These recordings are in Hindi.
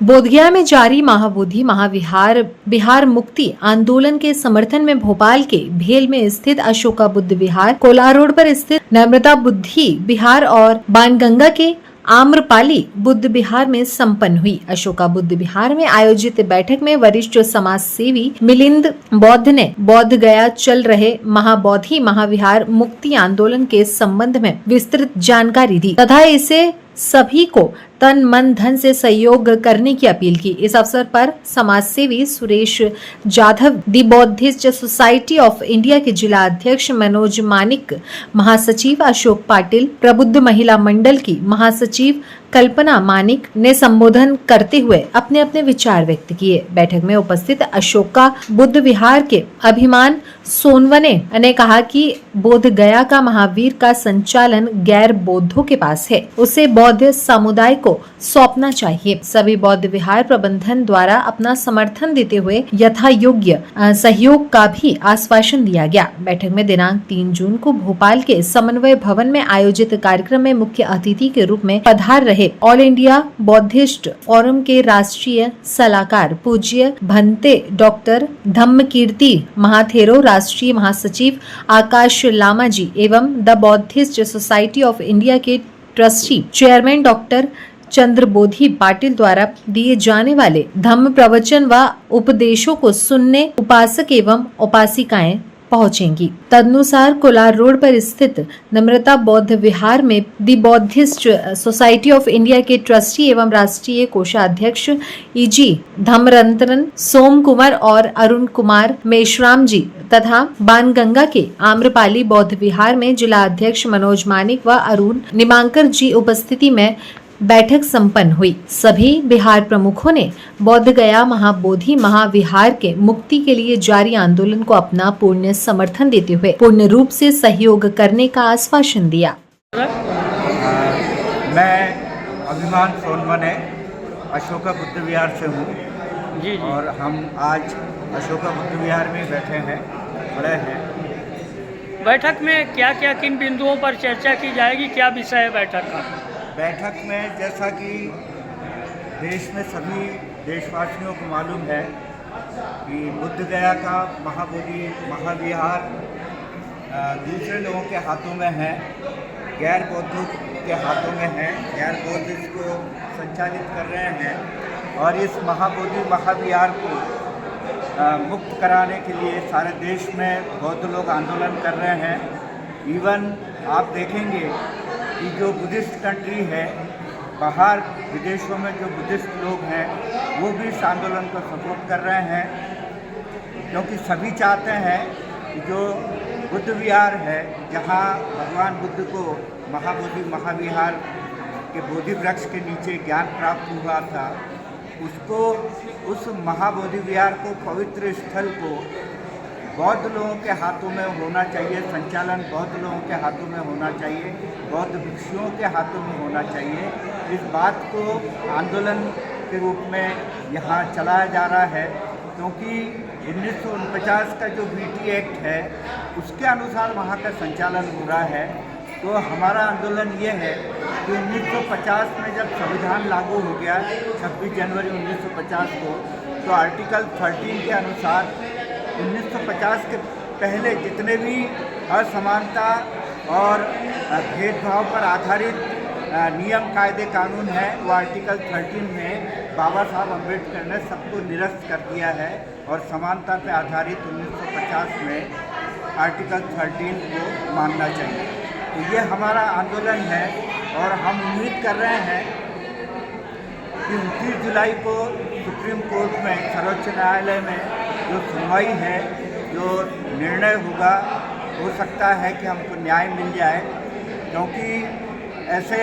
बोधगया में जारी महाबोधि महाविहार बिहार मुक्ति आंदोलन के समर्थन में भोपाल के भेल में स्थित अशोका बुद्ध विहार, कोलार रोड पर स्थित नम्रता बुद्धि विहार और बाणगंगा के आम्रपाली बुद्ध विहार में संपन्न हुई। अशोका बुद्ध विहार में आयोजित बैठक में वरिष्ठ समाज सेवी मिलिंद बौद्ध ने बोध गया चल रहे महाबोधि महाविहार मुक्ति आंदोलन के संबंध में विस्तृत जानकारी दी तथा इसे सभी को तन मन धन से सहयोग करने की अपील की। इस अवसर पर समाज सेवी सुरेश जाधव, दी बौद्धिस्ट सोसाइटी ऑफ इंडिया के जिला अध्यक्ष मनोज मानिक, महासचिव अशोक पाटिल, प्रबुद्ध महिला मंडल की महासचिव कल्पना मानिक ने संबोधन करते हुए अपने अपने विचार व्यक्त किए। बैठक में उपस्थित अशोका बुद्ध विहार के अभिमान सोनवने ने कहा कि बोध गया का महावीर का संचालन गैर बौद्धों के पास है, उसे बौद्ध समुदाय को सौंपना चाहिए। सभी बौद्ध विहार प्रबंधन द्वारा अपना समर्थन देते हुए यथा योग्य सहयोग का भी आश्वासन दिया गया। बैठक में दिनांक 3 जून को भोपाल के समन्वय भवन में आयोजित कार्यक्रम में मुख्य अतिथि के रूप में पधार रहे ऑल इंडिया बौद्धिस्ट फोरम के राष्ट्रीय सलाहकार पूज्य भंते डॉक्टर धम्मकीर्ति महाथेरो, राष्ट्रीय महासचिव आकाश लामा जी एवं the Buddhist society of India के ट्रस्टी चेयरमैन डॉक्टर चंद्रबोधि पाटिल द्वारा दिए जाने वाले धम्म प्रवचन व उपदेशों को सुनने उपासक एवं उपासिकाएं पहुंचेंगी। तदनुसार कोलार रोड पर स्थित नम्रता बौद्ध विहार में दी बौद्धिस्ट सोसाइटी ऑफ इंडिया के ट्रस्टी एवं राष्ट्रीय कोषाध्यक्ष ईजी धम्मरंतन सोम कुमार और अरुण कुमार मेश्राम जी तथा बाणगंगा के आम्रपाली बौद्ध विहार में जिला अध्यक्ष मनोज मानिक व अरुण निमांकर जी उपस्थिति में बैठक संपन्न हुई। सभी बिहार प्रमुखों ने बोध गया महाबोधि महाविहार के मुक्ति के लिए जारी आंदोलन को अपना पूर्ण समर्थन देते हुए पूर्ण रूप से सहयोग करने का आश्वासन दिया। मैं अभिमान सोनवने अशोका बुद्ध विहार से हूँ जी। और हम आज अशोका बुद्ध विहार में बैठे हैं, खड़े हैं। बैठक में क्या क्या किन बिंदुओं पर चर्चा की जाएगी, क्या विषय है बैठक का? बैठक में जैसा कि देश में सभी देशवासियों को मालूम है कि बुद्ध गया का महाबोधि महाविहार दूसरे लोगों के हाथों में है, गैर बौद्धों के हाथों में है। गैर बौद्ध इसको संचालित कर रहे हैं और इस महाबोधि महाविहार को मुक्त कराने के लिए सारे देश में बौद्ध लोग आंदोलन कर रहे हैं। इवन आप देखेंगे कि जो बुद्धिस्ट कंट्री है, बाहर विदेशों में जो बुद्धिस्ट लोग हैं वो भी इस आंदोलन को सपोर्ट कर रहे हैं, क्योंकि सभी चाहते हैं कि जो बुद्ध विहार है, जहाँ भगवान बुद्ध को महाबोधि महाविहार के बोधि वृक्ष के नीचे ज्ञान प्राप्त हुआ था, उसको उस महाबोधि विहार को पवित्र स्थल को बौद्ध लोगों के हाथों में होना चाहिए, संचालन बौद्ध लोगों के हाथों में होना चाहिए, बौद्ध भिक्षुओं के हाथों में होना चाहिए। इस बात को आंदोलन के रूप में यहाँ चलाया जा रहा है, क्योंकि 1949 का जो बीटी एक्ट है उसके अनुसार वहाँ का संचालन हो रहा है। तो हमारा आंदोलन ये है कि 1950 में जब संविधान लागू हो गया 26 जनवरी 1950 को, तो आर्टिकल 13 के अनुसार 1950 के पहले जितने भी असमानता और भेदभाव पर आधारित नियम कायदे कानून है, वो आर्टिकल 13 में बाबा साहब अम्बेडकर ने सबको निरस्त कर दिया है और समानता पर आधारित 1950 में आर्टिकल 13 को मानना चाहिए। तो ये हमारा आंदोलन है और हम उम्मीद कर रहे हैं कि 29 जुलाई को सुप्रीम कोर्ट में, सर्वोच्च न्यायालय में जो सुनवाई है, जो निर्णय होगा, हो सकता है कि हमको न्याय मिल जाए, क्योंकि ऐसे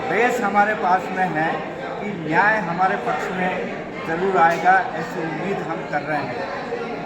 बेस हमारे पास में है कि न्याय हमारे पक्ष में ज़रूर आएगा, ऐसी उम्मीद हम कर रहे हैं।